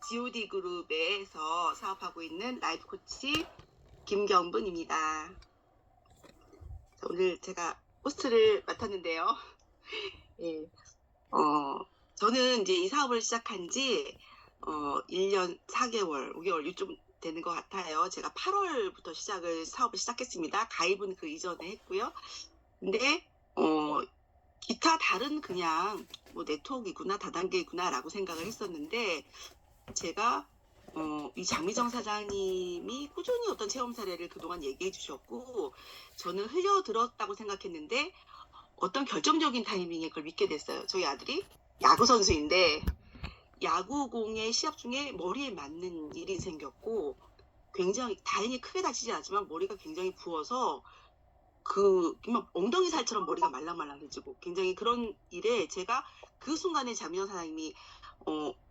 GOD 그룹에서 사업하고 있는 라이프 코치 김경분입니다. 오늘 제가 호스트를 맡았는데요. 예, 저는 이제 이 사업을 시작한 지 1년 4개월, 5개월 좀 되는 것 같아요. 제가 8월부터 사업을 시작했습니다. 가입은 그 이전에 했고요. 근데 기타 다른 그냥 뭐 네트워크이구나, 다단계이구나라고 생각을 했었는데, 제가 이 장미정 사장님이 꾸준히 어떤 체험 사례를 그동안 얘기해 주셨고, 저는 흘려들었다고 생각했는데 어떤 결정적인 타이밍에 그걸 믿게 됐어요. 저희 아들이 야구 선수인데 야구공의 시합 중에 머리에 맞는 일이 생겼고, 굉장히 다행히 크게 다치지 않았지만 머리가 굉장히 부어서 그냥 엉덩이 살처럼 머리가 말랑말랑해지고, 굉장히 그런 일에 제가 그 순간에 장미정 사장님이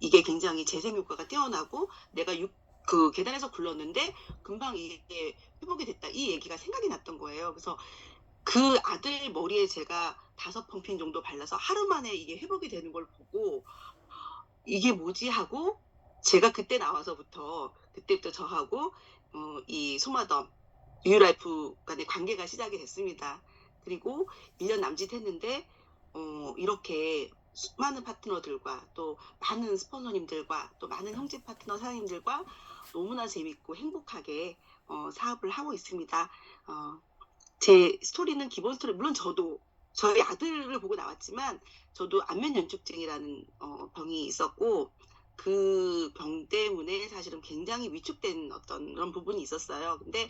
이게 굉장히 재생 효과가 뛰어나고, 내가 그 계단에서 굴렀는데 금방 이게 회복이 됐다, 이 얘기가 생각이 났던 거예요. 그래서 그 아들 머리에 제가 5펌핑 정도 발라서 하루 만에 이게 회복이 되는 걸 보고, 이게 뭐지 하고, 제가 그때부터 저하고 이 소마덤 뉴라이프 간의 관계가 시작이 됐습니다. 그리고 1년 남짓 했는데 이렇게 많은 파트너들과 또 많은 스폰서님들과 또 많은 형제 파트너 사장님들과 너무나 재밌고 행복하게 사업을 하고 있습니다. 제 스토리는 기본 스토리, 물론 저도 저희 아들을 보고 나왔지만 저도 안면연축증이라는 병이 있었고, 그 병 때문에 사실은 굉장히 위축된 어떤 그런 부분이 있었어요. 근데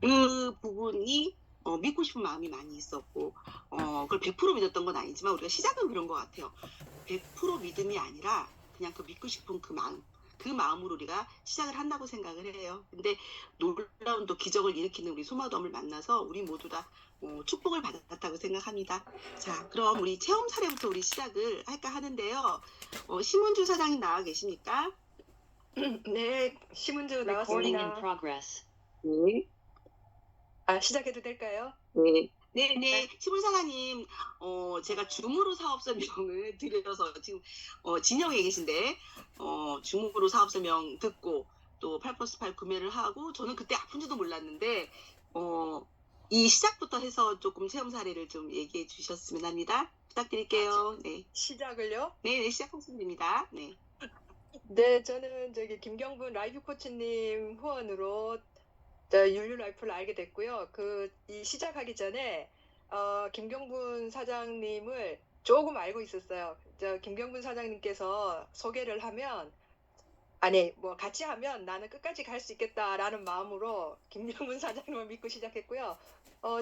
그 부분이 믿고 싶은 마음이 많이 있었고, 그걸 100% 믿었던 건 아니지만 우리가 시작은 그런 것 같아요. 100% 믿음이 아니라 그냥 그 믿고 싶은 그 마음으로 우리가 시작을 한다고 생각을 해요. 근데 놀라운 또 기적을 일으키는 우리 소마덤을 만나서 우리 모두 다 축복을 받았다고 생각합니다. 자, 그럼 우리 체험 사례부터 우리 시작을 할까 하는데요. 심은주 사장님 나와 계십니까? 네, 심은주 Recording in 나왔습니다. progress. 네. 시작해도 될까요? 네. 심은 사장님, 제가 줌으로 사업 설명을 드려서 지금 진영에 계신데, 줌으로 사업 설명 듣고 또 8+8 구매를 하고, 저는 그때 아픈지도 몰랐는데 이 시작부터 해서 조금 체험 사례를 좀 얘기해 주셨으면 합니다. 부탁드릴게요. 네. 시작을요? 네, 시작하시면 됩니다. 네. 네, 저는 김경분 라이프 코치님 후원으로 율류라이프를 알게 됐고요. 이 시작하기 전에 김경분 사장님을 조금 알고 있었어요. 김경분 사장님께서 소개를 하면, 같이 하면 나는 끝까지 갈 수 있겠다라는 마음으로 김경분 사장님을 믿고 시작했고요.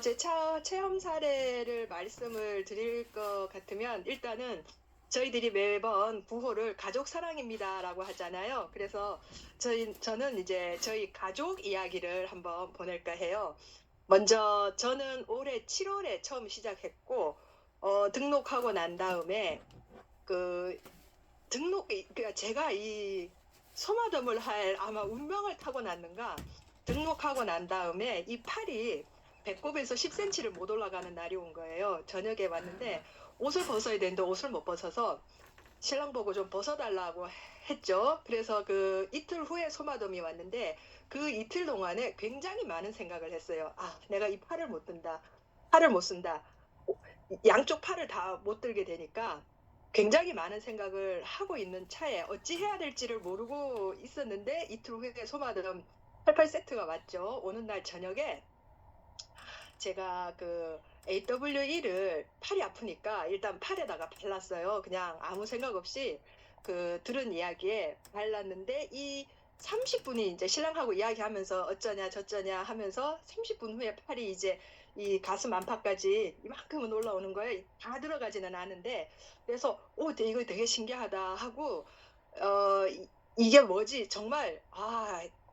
제 체험 사례를 말씀을 드릴 것 같으면, 일단은 저희들이 매번 구호를 가족 사랑입니다라고 하잖아요. 그래서 저는 이제 저희 가족 이야기를 한번 보낼까 해요. 먼저 저는 올해 7월에 처음 시작했고, 등록하고 난 다음에 그러니까 제가 이 소마덤을 할 아마 운명을 타고났는가, 등록하고 난 다음에 이 팔이 배꼽에서 10cm를 못 올라가는 날이 온 거예요. 저녁에 왔는데 옷을 벗어야 되는데 옷을 못 벗어서 신랑 보고 좀 벗어달라고 했죠. 그래서 그 이틀 후에 소마덤이 왔는데, 그 이틀 동안에 굉장히 많은 생각을 했어요. 내가 이 팔을 못 든다. 팔을 못 쓴다. 양쪽 팔을 다 못 들게 되니까 굉장히 많은 생각을 하고 있는 차에 어찌 해야 될지를 모르고 있었는데, 이틀 후에 소마덤 88세트가 왔죠. 오는 날 저녁에 제가 그 AWE를 팔이 아프니까 일단 팔에다가 발랐어요. 그냥 아무 생각 없이 들은 이야기에 발랐는데, 이 30분이 이제 신랑하고 이야기하면서 어쩌냐 저쩌냐 하면서 30분 후에 팔이 이제 이 가슴 안팎까지 이만큼은 올라오는 거예요. 다 들어가지는 않은데, 그래서 이거 되게 신기하다 하고, 이게 뭐지 정말,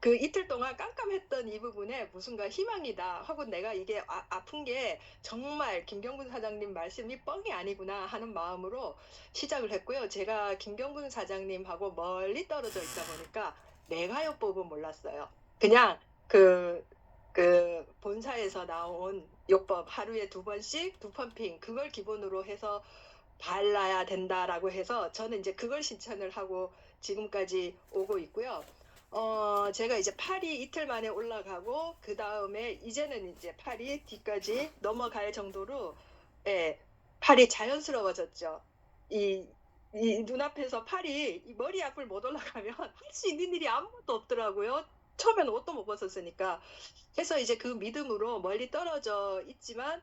그 이틀 동안 깜깜했던 이 부분에 무슨가 희망이다 하고, 내가 이게 아픈 게 정말 김경분 사장님 말씀이 뻥이 아니구나 하는 마음으로 시작을 했고요. 제가 김경분 사장님하고 멀리 떨어져 있다 보니까 내가요법은 몰랐어요. 그냥 그 본사에서 나온 요법, 하루에 2번씩 2펌핑, 그걸 기본으로 해서 발라야 된다라고 해서 저는 이제 그걸 실천을 하고 지금까지 오고 있고요. 제가 이제 팔이 이틀 만에 올라가고 그 다음에 이제는 이제 팔이 뒤까지 넘어갈 정도로 예, 팔이 자연스러워졌죠. 이, 이 눈앞에서 팔이 이 머리 앞을 못 올라가면 할 수 있는 일이 아무것도 없더라고요. 처음에는 옷도 못 벗었으니까. 해서 이제 그 믿음으로 멀리 떨어져 있지만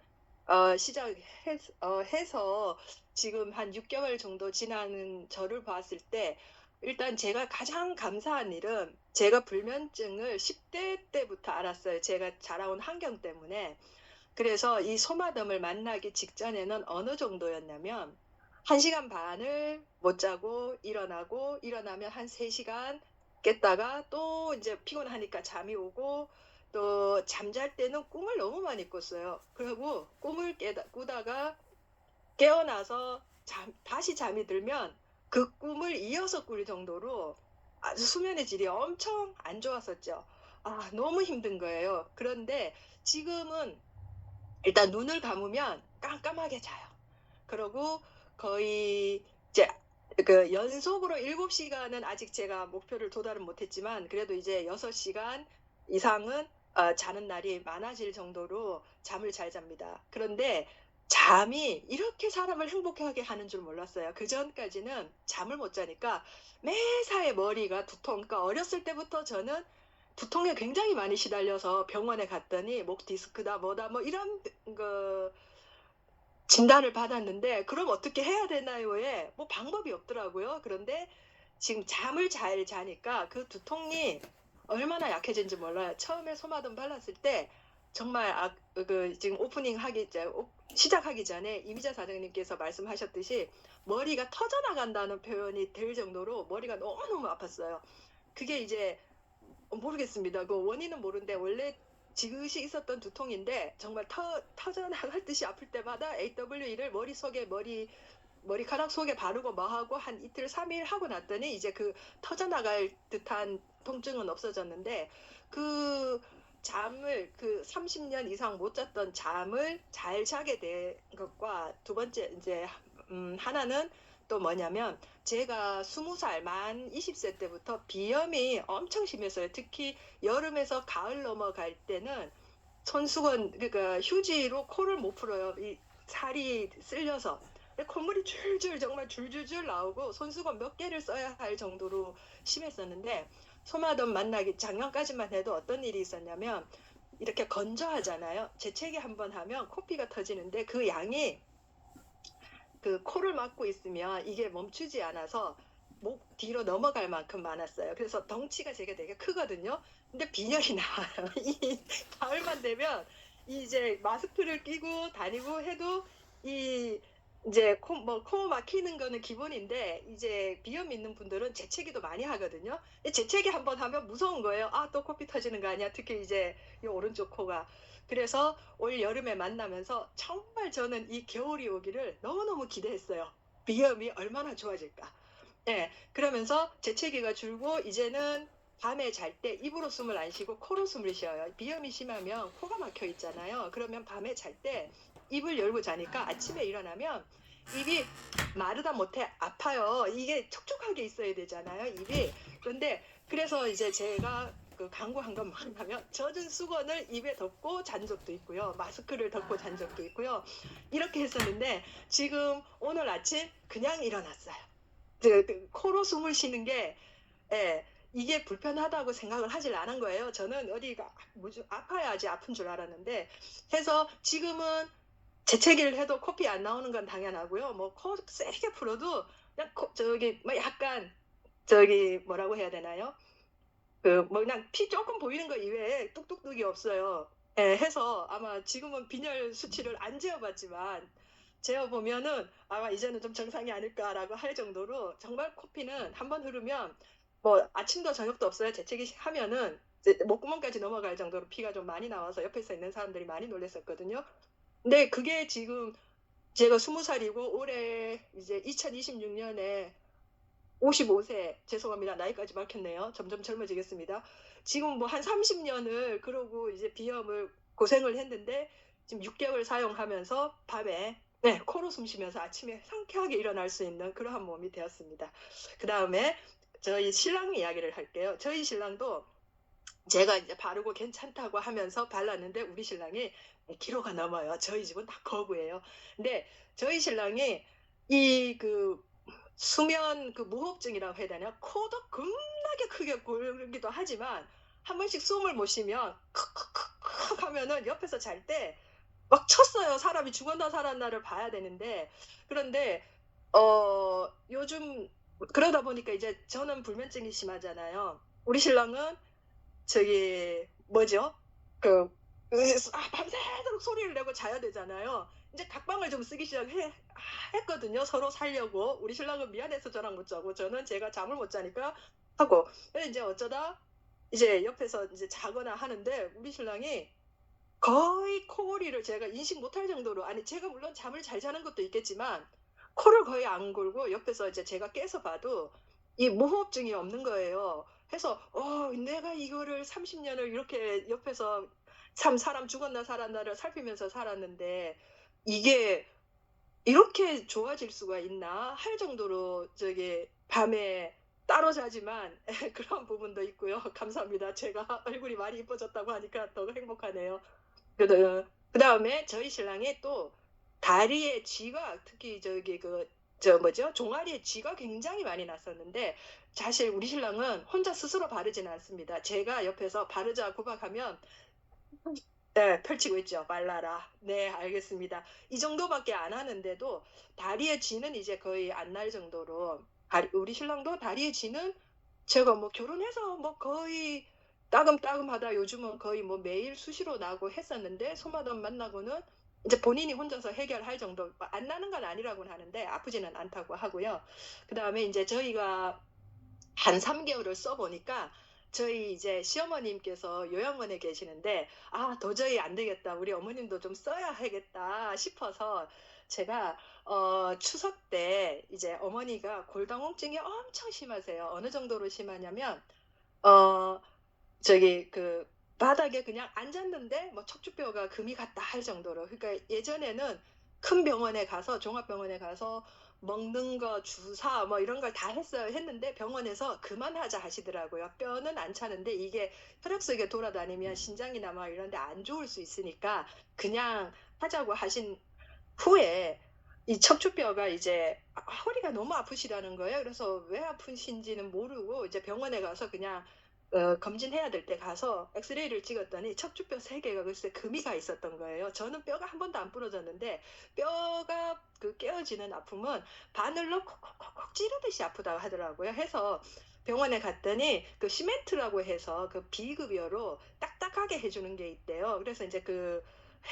시작해서 지금 한 6개월 정도 지나는 저를 봤을 때 일단 제가 가장 감사한 일은 제가 불면증을 10대 때부터 알았어요. 제가 자라온 환경 때문에. 그래서 이 소마덤을 만나기 직전에는 어느 정도였냐면 1시간 반을 못 자고 일어나고 일어나면 한 3시간 깼다가 또 이제 피곤하니까 잠이 오고 또 잠잘 때는 꿈을 너무 많이 꿨어요. 그리고 꿈을 꾸다가 깨어나서 다시 잠이 들면 그 꿈을 이어서 꿀 정도로 아주 수면의 질이 엄청 안 좋았었죠. 아, 너무 힘든 거예요. 그런데 지금은 일단 눈을 감으면 깜깜하게 자요. 그러고 거의 이제 그 연속으로 7시간은 아직 제가 목표를 도달은 못했지만 그래도 이제 6시간 이상은 자는 날이 많아질 정도로 잠을 잘 잡니다. 그런데 잠이 이렇게 사람을 행복하게 하는 줄 몰랐어요. 그 전까지는 잠을 못 자니까 매사에 머리가 두통. 그러니까 어렸을 때부터 저는 두통에 굉장히 많이 시달려서 병원에 갔더니 목 디스크다 뭐다 뭐 이런 그 진단을 받았는데 그럼 어떻게 해야 되나요에 뭐 방법이 없더라고요. 그런데 지금 잠을 잘 자니까 그 두통이 얼마나 약해진지 몰라요. 처음에 소마돈 발랐을 때 정말 지금 오프닝 시작하기 전에 이미자 사장님께서 말씀하셨듯이 머리가 터져나간다는 표현이 될 정도로 머리가 너무너무 아팠어요. 그게 이제 모르겠습니다. 그 원인은 모르는데 원래 지그시 있었던 두통인데 정말 터져나갈 듯이 아플 때마다 AWE를 머리카락 속에 바르고 뭐하고 한 이틀 3일 하고 났더니 이제 그 터져나갈 듯한 통증은 없어졌는데 그 잠을 그 30년 이상 못 잤던 잠을 잘 자게 된 것과 두 번째 이제 하나는 또 뭐냐면 제가 20살 만 20세 때부터 비염이 엄청 심했어요. 특히 여름에서 가을 넘어갈 때는 손수건 그러니까 휴지로 코를 못 풀어요. 이 살이 쓸려서 콧물이 줄줄 정말 줄줄줄 나오고 손수건 몇 개를 써야 할 정도로 심했었는데 소마돈 만나기 작년까지만 해도 어떤 일이 있었냐면 이렇게 건조하잖아요. 재채기 한번 하면 코피가 터지는데 그 양이 그 코를 막고 있으면 이게 멈추지 않아서 목 뒤로 넘어갈 만큼 많았어요. 그래서 덩치가 제가 되게 크거든요. 근데 빈혈이 나와요. 이 가을만 되면 이제 마스크를 끼고 다니고 해도 이 이제 코 막히는 거는 기본인데 이제 비염 있는 분들은 재채기도 많이 하거든요. 재채기 한번 하면 무서운 거예요. 아, 또 코피 터지는 거 아니야? 특히 이제 이 오른쪽 코가. 그래서 올 여름에 만나면서 정말 저는 이 겨울이 오기를 너무너무 기대했어요. 비염이 얼마나 좋아질까. 네, 그러면서 재채기가 줄고 이제는 밤에 잘 때 입으로 숨을 안 쉬고 코로 숨을 쉬어요. 비염이 심하면 코가 막혀 있잖아요. 그러면 밤에 잘 때 입을 열고 자니까 아침에 일어나면 입이 마르다 못해 아파요. 이게 촉촉하게 있어야 되잖아요. 입이. 그런데 그래서 이제 제가 그 광고한 건 뭐냐면 젖은 수건을 입에 덮고 잔 적도 있고요. 마스크를 덮고 잔 적도 있고요. 이렇게 했었는데 지금 오늘 아침 그냥 일어났어요. 코로 숨을 쉬는 게 예, 이게 불편하다고 생각을 하질 않은 거예요. 저는 어디가 아파야지 아픈 줄 알았는데 해서 지금은 재채기를 해도 코피 안 나오는 건 당연하고요. 뭐 코 세게 풀어도 그냥 저기 뭐 약간 저기 뭐라고 해야 되나요? 그 뭐 그냥 피 조금 보이는 거 이외에 뚝뚝뚝이 없어요. 예, 해서 아마 지금은 빈혈 수치를 안 재어봤지만 재어보면은 아마 이제는 좀 정상이 아닐까라고 할 정도로 정말 코피는 한번 흐르면 뭐 아침도 저녁도 없어요. 재채기 하면은 이제 목구멍까지 넘어갈 정도로 피가 좀 많이 나와서 옆에서 있는 사람들이 많이 놀랐었거든요. 근데 그게 지금 제가 20살이고 올해 이제 2026년에 55세, 죄송합니다. 나이까지 밝혔네요. 점점 젊어지겠습니다. 지금 뭐 한 30년을 그러고 이제 비염을 고생을 했는데 지금 6개월 사용하면서 밤에 코로 숨 쉬면서 아침에 상쾌하게 일어날 수 있는 그러한 몸이 되었습니다. 그 다음에 저희 신랑 이야기를 할게요. 저희 신랑도 제가 이제 바르고 괜찮다고 하면서 발랐는데 우리 신랑이 100kg가 넘어요. 저희 집은 다 거구예요. 근데 저희 신랑이 이 그 수면 그 무호흡증이라고 해야 되나? 코도 겁나게 크게 골기도 하지만 한 번씩 숨을 못 쉬면 크크크크 하면은 옆에서 잘 때 막 쳤어요. 사람이 죽었나 살았나를 봐야 되는데 그런데 요즘 그러다 보니까 이제 저는 불면증이 심하잖아요. 우리 신랑은 저기 뭐죠? 그 밤새도록 소리를 내고 자야 되잖아요. 이제 각방을 좀 쓰기 시작했거든요. 서로 살려고. 우리 신랑은 미안해서 저랑 못 자고 저는 제가 잠을 못 자니까 하고. 이제 어쩌다 이제 옆에서 이제 자거나 하는데 우리 신랑이 거의 코골이를 제가 인식 못할 정도로 아니 제가 물론 잠을 잘 자는 것도 있겠지만 코를 거의 안 골고 옆에서 이제 제가 깨서 봐도 이 무호흡증이 없는 거예요. 해서 내가 이거를 30년을 이렇게 옆에서 참 사람 죽었나 살았나를 살피면서 살았는데 이게 이렇게 좋아질 수가 있나 할 정도로 저기 밤에 따로 자지만 그런 부분도 있고요. 감사합니다. 제가 얼굴이 많이 이뻐졌다고 하니까 더 행복하네요. 그 다음에 저희 신랑이 또 다리에 쥐가 특히 저기 뭐죠? 종아리에 쥐가 굉장히 많이 났었는데 사실 우리 신랑은 혼자 스스로 바르지는 않습니다. 제가 옆에서 바르자 구박하면 네, 펼치고 있죠. 말라라. 네, 알겠습니다. 이 정도밖에 안 하는데도 다리에 쥐는 이제 거의 안 날 정도로 우리 신랑도 다리에 쥐는 제가 뭐 결혼해서 뭐 거의 따금따금하다 요즘은 거의 뭐 매일 수시로 나고 했었는데 소마담 만나고는 이제 본인이 혼자서 해결할 정도 안 나는 건 아니라고는 하는데 아프지는 않다고 하고요. 그 다음에 이제 저희가 한 3개월을 써보니까 저희 이제 시어머님께서 요양원에 계시는데 도저히 안 되겠다. 우리 어머님도 좀 써야 하겠다 싶어서 제가 추석 때 이제 어머니가 골다공증이 엄청 심하세요. 어느 정도로 심하냐면 어 저기 바닥에 그냥 앉았는데 뭐 척추뼈가 금이 갔다 할 정도로 그러니까 예전에는 큰 병원에 가서 종합병원에 가서 먹는 거 주사 뭐 이런 걸 다 했는데 병원에서 그만하자 하시더라고요. 뼈는 안 차는데 이게 혈액 속에 돌아다니면 신장이나 막 이런 데 안 좋을 수 있으니까 그냥 하자고 하신 후에 이 척추뼈가 이제 허리가 너무 아프시다는 거예요. 그래서 왜 아프신지는 모르고 이제 병원에 가서 그냥 검진해야 될 때 가서 엑스레이를 찍었더니 척추뼈 3개가 글쎄 금이 가 있었던 거예요. 저는 뼈가 한 번도 안 부러졌는데 뼈가 깨어지는 아픔은 바늘로 콕콕콕콕 찌르듯이 아프다고 하더라고요. 해서 병원에 갔더니 시멘트라고 해서 비급여로 딱딱하게 해주는 게 있대요. 그래서 이제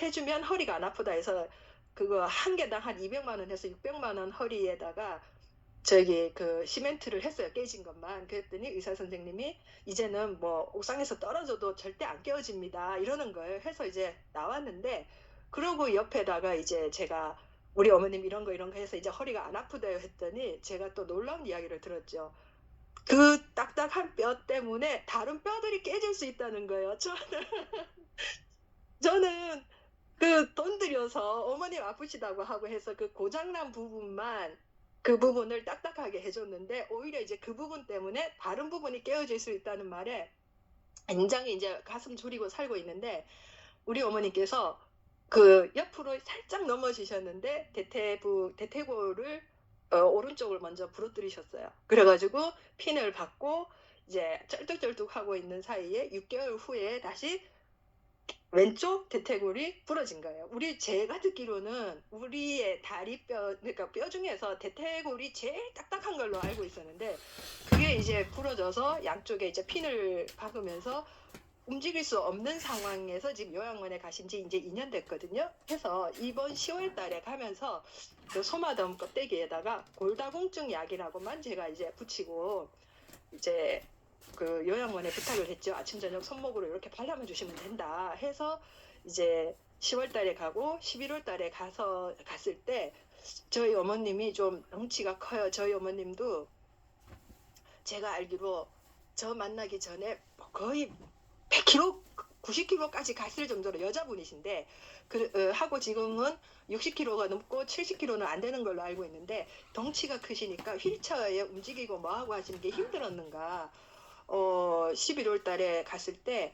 해주면 허리가 안 아프다 해서 그거 한 개당 한 200만 원 해서 600만 원 허리에다가 저기 시멘트를 했어요. 깨진 것만. 그랬더니 의사 선생님이 이제는 뭐 옥상에서 떨어져도 절대 안 깨어집니다. 이러는 거예요. 해서 이제 나왔는데 그러고 옆에다가 이제 제가 우리 어머님 이런 거 해서 이제 허리가 안 아프대요 했더니 제가 또 놀라운 이야기를 들었죠. 그 딱딱한 뼈 때문에 다른 뼈들이 깨질 수 있다는 거예요. 저는 돈 들여서 어머님 아프시다고 하고 해서 고장난 부분만 그 부분을 딱딱하게 해줬는데 오히려 이제 그 부분 때문에 다른 부분이 깨어질 수 있다는 말에 굉장히 이제 가슴 졸이고 살고 있는데 우리 어머니께서 옆으로 살짝 넘어지셨는데 대퇴골을 오른쪽을 먼저 부러뜨리셨어요. 그래가지고 핀을 받고 이제 쩔뚝쩔뚝 하고 있는 사이에 6개월 후에 다시 왼쪽 대퇴골이 부러진 거예요. 제가 듣기로는 우리의 다리뼈, 그러니까 뼈 중에서 대퇴골이 제일 딱딱한 걸로 알고 있었는데 그게 이제 부러져서 양쪽에 이제 핀을 박으면서 움직일 수 없는 상황에서 지금 요양원에 가신 지 이제 2년 됐거든요. 그래서 이번 10월 달에 가면서 소마덤 껍데기에다가 골다공증 약이라고만 제가 이제 붙이고 이제 요양원에 부탁을 했죠. 아침 저녁 손목으로 이렇게 발라만 주시면 된다 해서 이제 10월 달에 가고 11월 달에 갔을 때 저희 어머님이 좀 덩치가 커요. 저희 어머님도 제가 알기로 저 만나기 전에 거의 100kg, 90kg까지 갔을 정도로 여자분이신데 하고 지금은 60kg가 넘고 70kg는 안 되는 걸로 알고 있는데 덩치가 크시니까 휠체어에 움직이고 뭐하고 하시는 게 힘들었는가 11월 달에 갔을 때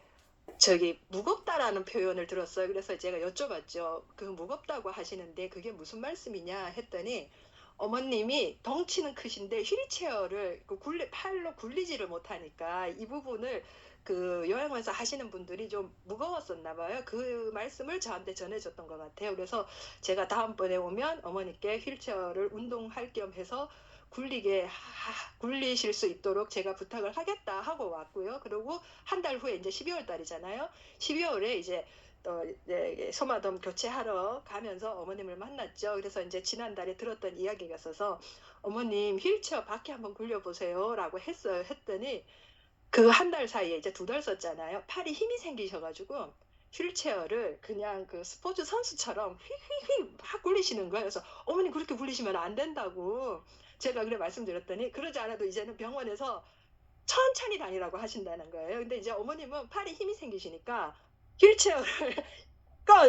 저기 무겁다라는 표현을 들었어요. 그래서 제가 여쭤봤죠. 그 무겁다고 하시는데 그게 무슨 말씀이냐 했더니 어머님이 덩치는 크신데 휠체어를 팔로 굴리지를 못하니까 이 부분을 그 요양원에서 하시는 분들이 좀 무거웠었나 봐요. 그 말씀을 저한테 전해줬던 것 같아요. 그래서 제가 다음번에 오면 어머니께 휠체어를 운동할 겸 해서 굴리실 수 있도록 제가 부탁을 하겠다 하고 왔고요. 그리고 한 달 후에 이제 12월 달이잖아요. 12월에 이제 또 이제 소마덤 교체하러 가면서 어머님을 만났죠. 그래서 이제 지난달에 들었던 이야기가 있어서 어머님 휠체어 바퀴 한번 굴려보세요라고 했어요. 했더니 그 한 달 사이에 이제 2달 썼잖아요. 팔이 힘이 생기셔가지고 휠체어를 그냥 그 스포츠 선수처럼 휙휙휙 막 굴리시는 거예요. 그래서 어머니 그렇게 굴리시면 안 된다고 제가 그래 말씀드렸더니 그러지 않아도 이제는 병원에서 천천히 다니라고 하신다는 거예요. 근데 이제 어머님은 팔에 힘이 생기시니까 휠체어를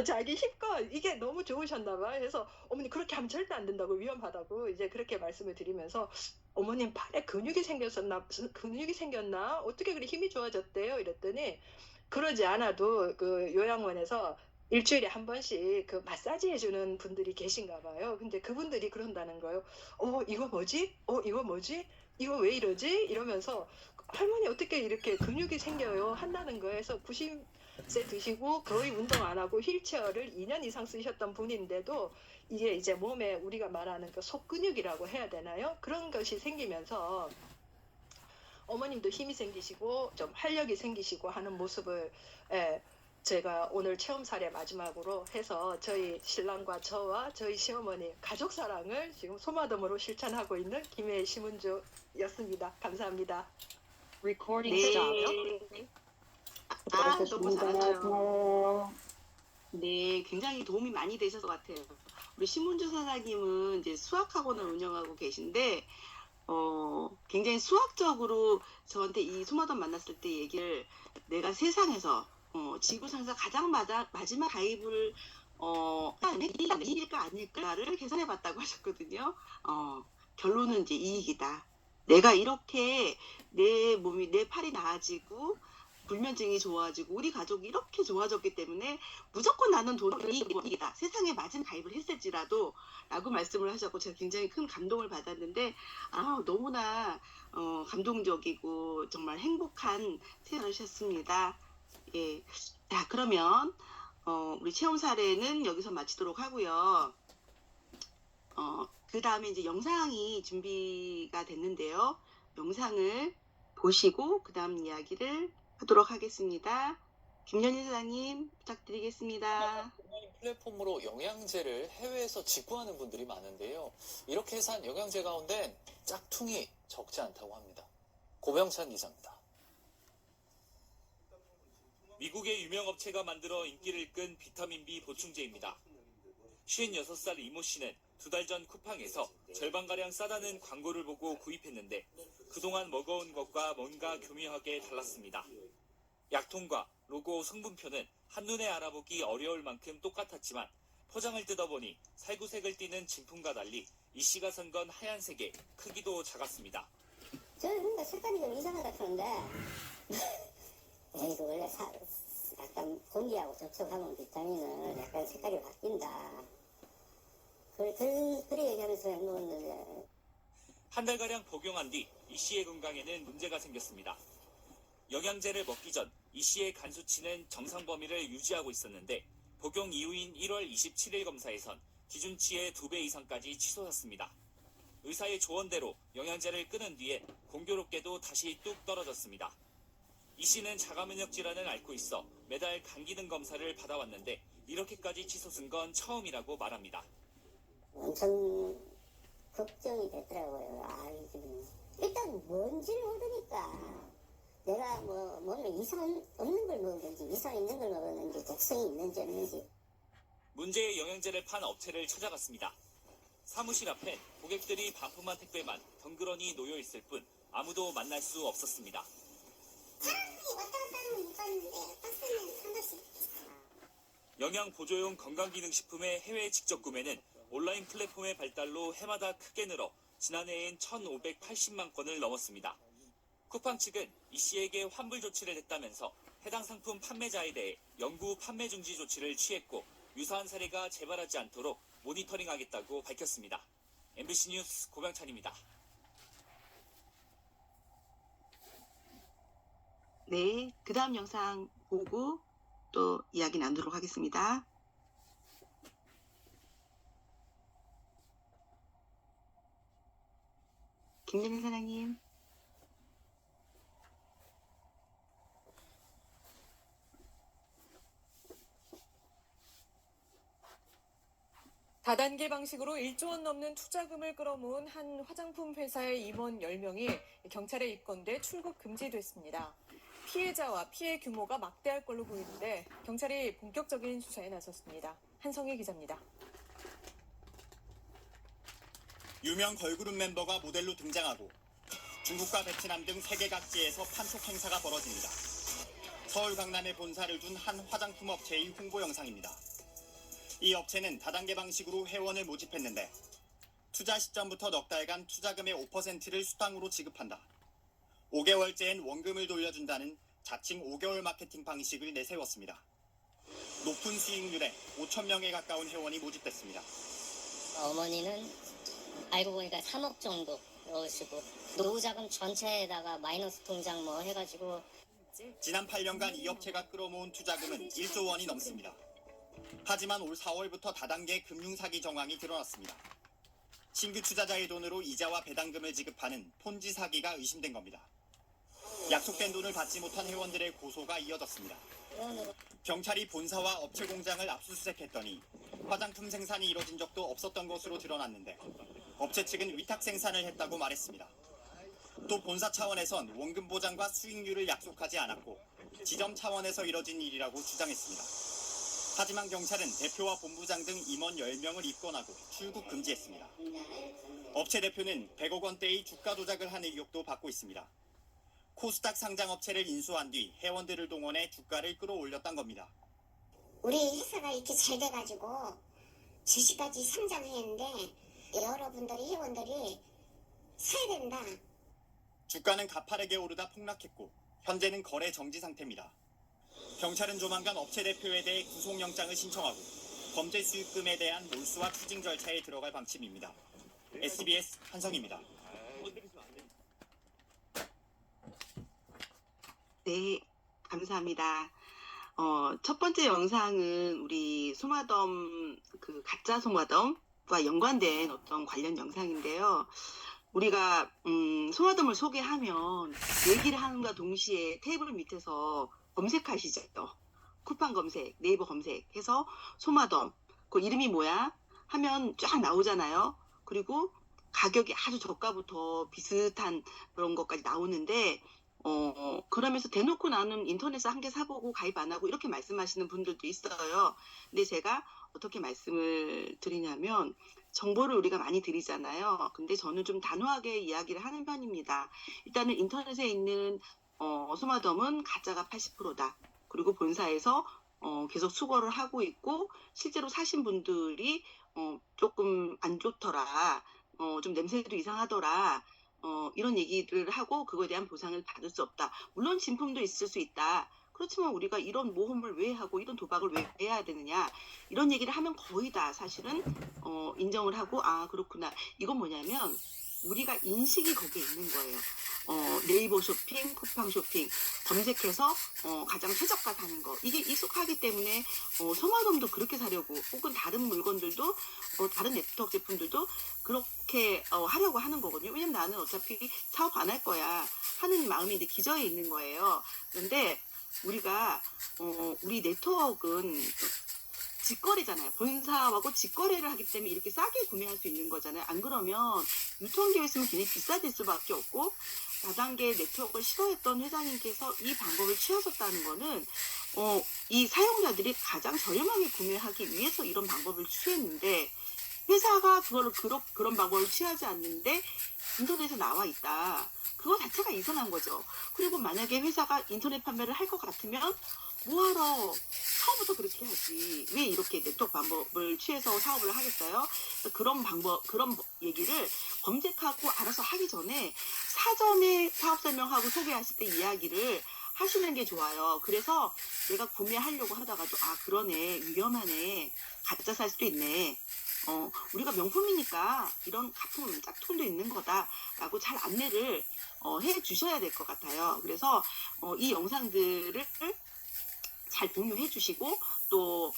자기 힘껏 이게 너무 좋으셨나 봐요. 그래서 어머니 그렇게 하면 절대 안 된다고 위험하다고 이제 그렇게 말씀을 드리면서 어머님 팔에 근육이 생겼나 어떻게 그리 힘이 좋아졌대요 이랬더니 그러지 않아도 그 요양원에서 일주일에 한 번씩 그 마사지 해주는 분들이 계신가 봐요. 근데 그분들이 그런다는 거예요. 이거 뭐지? 이거 뭐지? 이거 왜 이러지? 이러면서 할머니 어떻게 이렇게 근육이 생겨요? 한다는 거예요. 그래서 90세 드시고 거의 운동 안 하고 휠체어를 2년 이상 쓰셨던 분인데도 이게 이제 몸에 우리가 말하는 그 속근육이라고 해야 되나요? 그런 것이 생기면서 어머님도 힘이 생기시고 좀 활력이 생기시고 하는 모습을 제가 오늘 체험 사례 마지막으로 해서 저희 신랑과 저와 저희 시어머니 가족 사랑을 지금 소마덤으로 실천하고 있는 김해 심은주였습니다. 감사합니다. Recording 네. stopped. 너무 잘하셔요. 네, 굉장히 도움이 많이 되셔서 같아요. 우리 신문주 사장님은 이제 수학학원을 운영하고 계신데, 굉장히 수학적으로 저한테 이 소마덤 만났을 때 얘기를 내가 세상에서, 지구상에서 가장 마지막 가입을, 이익일까 아닐까를 계산해 봤다고 하셨거든요. 결론은 이제 이익이다. 내가 이렇게 내 팔이 나아지고, 불면증이 좋아지고 우리 가족이 이렇게 좋아졌기 때문에 무조건 나는 돈이 이익이다. 세상에 맞은 가입을 했을지라도 라고 말씀을 하셨고 제가 굉장히 큰 감동을 받았는데 너무나 감동적이고 정말 행복한 생활을 하셨습니다. 예. 자, 그러면 우리 체험 사례는 여기서 마치도록 하고요. 그 다음에 이제 영상이 준비가 됐는데요. 영상을 보시고 그 다음 이야기를 하도록 하겠습니다. 김연희 사장님 부탁드리겠습니다. 온라인 플랫폼으로 영양제를 해외에서 직구하는 분들이 많은데요. 이렇게 산 영양제 가운데 짝퉁이 적지 않다고 합니다. 고병찬 기자입니다. 미국의 유명 업체가 만들어 인기를 끈 비타민 B 보충제입니다. 56살 이모 씨는 2달 전 쿠팡에서 절반가량 싸다는 광고를 보고 구입했는데 그동안 먹어온 것과 뭔가 교묘하게 달랐습니다. 약통과 로고 성분표는 한눈에 알아보기 어려울 만큼 똑같았지만 포장을 뜯어보니 살구색을 띠는 진품과 달리 이 씨가 산 건 하얀색에 크기도 작았습니다. 저는 뭔가 색깔이 좀 이상하다 그러는데 이거 원래 약간 공기하고 접촉하면 비타민은 약간 색깔이 바뀐다. 그래 얘기하면서 먹었는데 한 달가량 복용한 뒤 이 씨의 건강에는 문제가 생겼습니다. 영양제를 먹기 전 이 씨의 간 수치는 정상 범위를 유지하고 있었는데 복용 이후인 1월 27일 검사에선 기준치의 2배 이상까지 치솟았습니다. 의사의 조언대로 영양제를 끊은 뒤에 공교롭게도 다시 뚝 떨어졌습니다. 이 씨는 자가면역 질환을 앓고 있어 매달 간 기능 검사를 받아왔는데 이렇게까지 치솟은 건 처음이라고 말합니다. 엄청 걱정이 되더라고요. 일단 뭔지를 모르니까 내가 뭐 몸에 이상 없는 걸 먹었는지 이상 있는 걸 먹었는지 독성이 있는지 없는지. 문제의 영양제를 판 업체를 찾아갔습니다. 사무실 앞엔 고객들이 반품한 택배만 덩그러니 놓여 있을 뿐 아무도 만날 수 없었습니다. 사람이 왔다 갔다 하는 못 봤는데 영양 보조용 건강기능식품의 해외 직접 구매는 온라인 플랫폼의 발달로 해마다 크게 늘어 지난해엔 1,580만 건을 넘었습니다. 쿠팡 측은 이 씨에게 환불 조치를 했다면서 해당 상품 판매자에 대해 영구 판매 중지 조치를 취했고 유사한 사례가 재발하지 않도록 모니터링하겠다고 밝혔습니다. MBC 뉴스 고병찬입니다. 네, 그 다음 영상 보고 또 이야기 나누도록 하겠습니다. 김민희 사장님. 다단계 방식으로 1조 원 넘는 투자금을 끌어모은 한 화장품 회사의 임원 10명이 경찰에 입건돼 출국 금지됐습니다. 피해자와 피해 규모가 막대할 걸로 보이는데 경찰이 본격적인 수사에 나섰습니다. 한성희 기자입니다. 유명 걸그룹 멤버가 모델로 등장하고 중국과 베트남 등 세계 각지에서 판촉 행사가 벌어집니다. 서울 강남에 본사를 둔 한 화장품 업체의 홍보 영상입니다. 이 업체는 다단계 방식으로 회원을 모집했는데 투자 시점부터 넉 달간 투자금의 5%를 수당으로 지급한다. 5개월째엔 원금을 돌려준다는 자칭 5개월 마케팅 방식을 내세웠습니다. 높은 수익률에 5천 명에 가까운 회원이 모집됐습니다. 어머니는 알고 보니까 3억 정도 넣으시고 노후자금 전체에다가 마이너스 통장 뭐 해가지고 지난 8년간 이 업체가 끌어모은 투자금은 1조 원이 넘습니다. 하지만 올 4월부터 다단계 금융사기 정황이 드러났습니다. 신규 투자자의 돈으로 이자와 배당금을 지급하는 폰지 사기가 의심된 겁니다. 약속된 돈을 받지 못한 회원들의 고소가 이어졌습니다. 경찰이 본사와 업체 공장을 압수수색했더니 화장품 생산이 이뤄진 적도 없었던 것으로 드러났는데 업체 측은 위탁 생산을 했다고 말했습니다. 또 본사 차원에선 원금 보장과 수익률을 약속하지 않았고 지점 차원에서 이뤄진 일이라고 주장했습니다. 하지만 경찰은 대표와 본부장 등 임원 10명을 입건하고 출국 금지했습니다. 업체 대표는 100억 원대의 주가 조작을 한 의혹도 받고 있습니다. 코스닥 상장업체를 인수한 뒤 회원들을 동원해 주가를 끌어올렸단 겁니다. 우리 회사가 이렇게 잘 돼가지고 주식까지 상장했는데 여러분들이 회원들이 사야 된다. 주가는 가파르게 오르다 폭락했고 현재는 거래 정지 상태입니다. 경찰은 조만간 업체 대표에 대해 구속영장을 신청하고 범죄 수익금에 대한 몰수와 추징 절차에 들어갈 방침입니다. SBS 한성입니다. 네, 감사합니다. 첫 번째 영상은 우리 소마덤, 그 가짜 소마덤과 연관된 어떤 관련 영상인데요. 우리가 소마덤을 소개하면 얘기를 하는과 동시에 테이블 밑에서 검색하시죠. 쿠팡 검색, 네이버 검색해서 소마덤, 그 이름이 뭐야? 하면 쫙 나오잖아요. 그리고 가격이 아주 저가부터 비슷한 그런 것까지 나오는데 그러면서 대놓고 나는 인터넷에서 한 개 사보고 가입 안 하고 이렇게 말씀하시는 분들도 있어요. 근데 제가 어떻게 말씀을 드리냐면 정보를 우리가 많이 드리잖아요. 근데 저는 좀 단호하게 이야기를 하는 편입니다. 일단은 인터넷에 있는 소마덤은 가짜가 80%다. 그리고 본사에서 계속 수거를 하고 있고 실제로 사신 분들이 조금 안 좋더라. 좀 냄새도 이상하더라. 이런 얘기를 하고 그거에 대한 보상을 받을 수 없다. 물론 진품도 있을 수 있다. 그렇지만 우리가 이런 모험을 왜 하고 이런 도박을 왜 해야 되느냐 이런 얘기를 하면 거의 다 사실은 인정을 하고 아 그렇구나. 이건 뭐냐면 우리가 인식이 거기에 있는 거예요. 네이버 쇼핑, 쿠팡 쇼핑 검색해서 가장 최저가 사는 거 이게 익숙하기 때문에 소마덤도 그렇게 사려고 혹은 다른 물건들도 다른 네트워크 제품들도 그렇게 하려고 하는 거거든요. 왜냐면 나는 어차피 사업 안 할 거야 하는 마음이 이제 기저에 있는 거예요. 그런데 우리가 우리 네트워크는 직거래잖아요. 본사하고 직거래를 하기 때문에 이렇게 싸게 구매할 수 있는 거잖아요. 안 그러면 유통기에 있으면 굉장히 비싸질 수밖에 없고 다단계 네트워크를 시도했던 회장님께서 이 방법을 취하셨다는 거는 이 사용자들이 가장 저렴하게 구매하기 위해서 이런 방법을 취했는데 회사가 그런 방법을 취하지 않는데 인터넷에 나와 있다. 그거 자체가 이상한 거죠. 그리고 만약에 회사가 인터넷 판매를 할 것 같으면 뭐하러 처음부터 그렇게 하지 왜 이렇게 네트워크 방법을 취해서 사업을 하겠어요? 그런 얘기를 검색하고 알아서 하기 전에 사전에 사업 설명하고 소개하실 때 이야기를 하시는 게 좋아요. 그래서 내가 구매하려고 하다가도 그러네, 위험하네, 가짜 살 수도 있네. 우리가 명품이니까 이런 가품, 짝퉁도 있는 거다라고 잘 안내를 해 주셔야 될 것 같아요. 그래서 이 영상들을 잘 공유해 주시고 또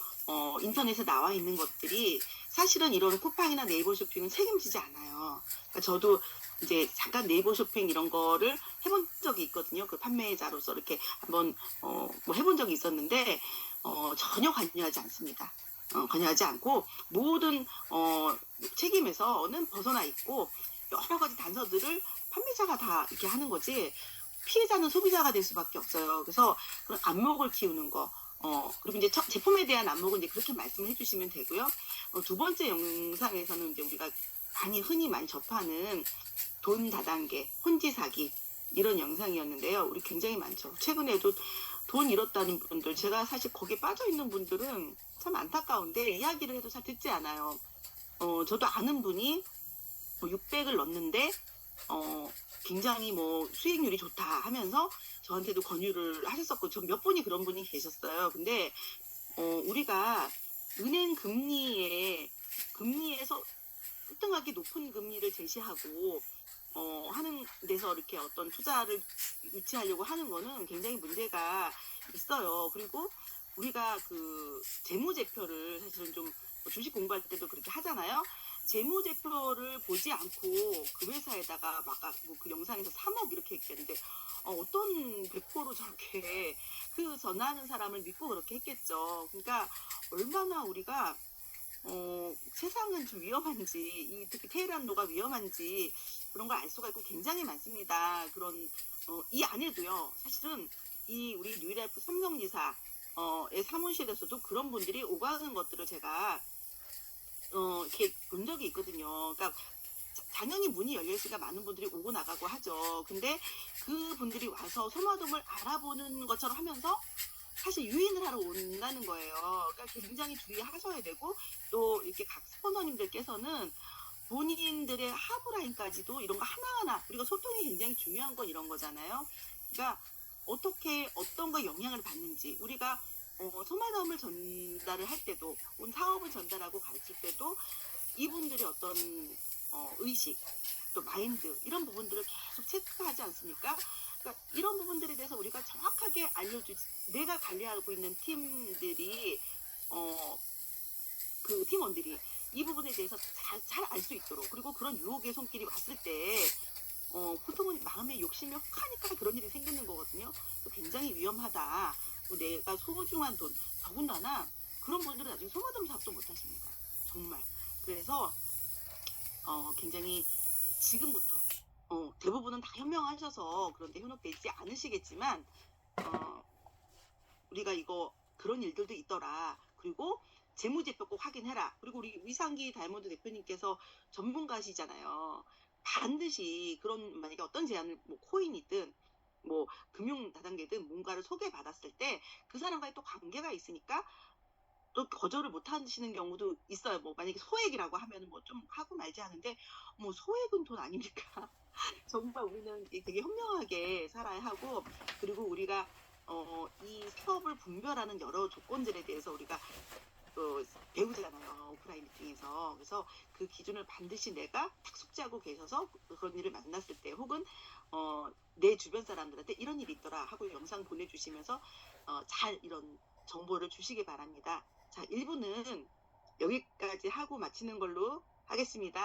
인터넷에 나와 있는 것들이 사실은 이런 쿠팡이나 네이버 쇼핑은 책임지지 않아요. 그러니까 저도 이제 잠깐 네이버 쇼핑 이런 거를 해본 적이 있거든요. 그 판매자로서 이렇게 한번 뭐 해본 적이 있었는데 전혀 관여하지 않습니다. 관여하지 않고 모든 책임에서는 벗어나 있고 여러 가지 단서들을 판매자가 다 이렇게 하는 거지 피해자는 소비자가 될 수밖에 없어요. 그래서 그런 안목을 키우는 거 그리고 이제 제품에 대한 안목은 이제 그렇게 말씀을 해주시면 되고요. 두 번째 영상에서는 이제 우리가 흔히 많이 접하는 돈 다단계, 혼지 사기 이런 영상이었는데요. 우리 굉장히 많죠. 최근에도 돈 잃었다는 분들, 제가 사실 거기에 빠져 있는 분들은 참 안타까운데 이야기를 해도 잘 듣지 않아요. 저도 아는 분이 600을 넣었는데 굉장히 뭐 수익률이 좋다 하면서 저한테도 권유를 하셨었고 전 몇 분이 그런 분이 계셨어요. 근데 우리가 은행 금리에서 뜨등하게 높은 금리를 제시하고 하는 데서 이렇게 어떤 투자를 유치하려고 하는 거는 굉장히 문제가 있어요. 그리고 우리가 그 재무제표를 사실은 좀 주식 공부할 때도 그렇게 하잖아요. 재무제표를 보지 않고 그 회사에다가 막 그 영상에서 3억 이렇게 했겠는데 어떤 배포로 저렇게 그 전화하는 사람을 믿고 그렇게 했겠죠. 그러니까 얼마나 우리가 세상은 좀 위험한지 특히 테헤란로가 위험한지 그런 걸 알 수가 있고 굉장히 많습니다. 그런 이 안에도요. 사실은 이 우리 뉴라이프 삼성지사의 사무실에서도 그런 분들이 오가는 것들을 제가 이렇게 본 적이 있거든요. 그러니까 당연히 문이 열려 있으니까 많은 분들이 오고 나가고 하죠. 근데 그 분들이 와서 소마돔을 알아보는 것처럼 하면서 사실 유인을 하러 온다는 거예요. 그러니까 굉장히 주의하셔야 되고 또 이렇게 각 스포너님들께서는 본인들의 하부라인까지도 이런 거 하나하나 우리가 소통이 굉장히 중요한 건 이런 거잖아요. 그러니까 어떻게 어떤 거 영향을 받는지 우리가 소마돔을 전달을 할 때도 사업을 전달하고 가르칠 때도 이분들의 어떤 의식 또 마인드 이런 부분들을 계속 체크하지 않습니까? 그러니까 이런 부분들에 대해서 우리가 정확하게 내가 관리하고 있는 팀들이 그 팀원들이 이 부분에 대해서 잘 알 수 있도록 그리고 그런 유혹의 손길이 왔을 때 보통은 마음에 욕심이 혹하니까 그런 일이 생기는 거거든요. 굉장히 위험하다. 내가 소중한 돈 더군다나 그런 분들은 나중에 소마돔 사업도 못 하십니다. 정말. 그래서 굉장히 지금부터 대부분은 다 현명하셔서 그런데 현혹되지 않으시겠지만 우리가 그런 일들도 있더라. 그리고 재무제표 꼭 확인해라. 그리고 우리 위상기 다이몬드 대표님께서 전문가시잖아요. 반드시 그런 만약에 어떤 제안을 뭐 코인이든 뭐 금융 다단계든 뭔가를 소개받았을 때 그 사람과의 또 관계가 있으니까 또 거절을 못 하시는 경우도 있어요. 뭐 만약에 소액이라고 하면 뭐 좀 하고 말지 하는데 뭐 소액은 돈 아닙니까? 정말 우리는 되게 현명하게 살아야 하고 그리고 우리가 이 사업을 분별하는 여러 조건들에 대해서 우리가 배우잖아요. 오프라인 미팅에서. 그래서 그 기준을 반드시 내가 딱 숙지하고 계셔서 그런 일을 만났을 때 혹은 내 주변 사람들한테 이런 일이 있더라 하고 영상 보내주시면서 잘 이런 정보를 주시기 바랍니다. 자, 1부는 여기까지 하고 마치는 걸로 하겠습니다.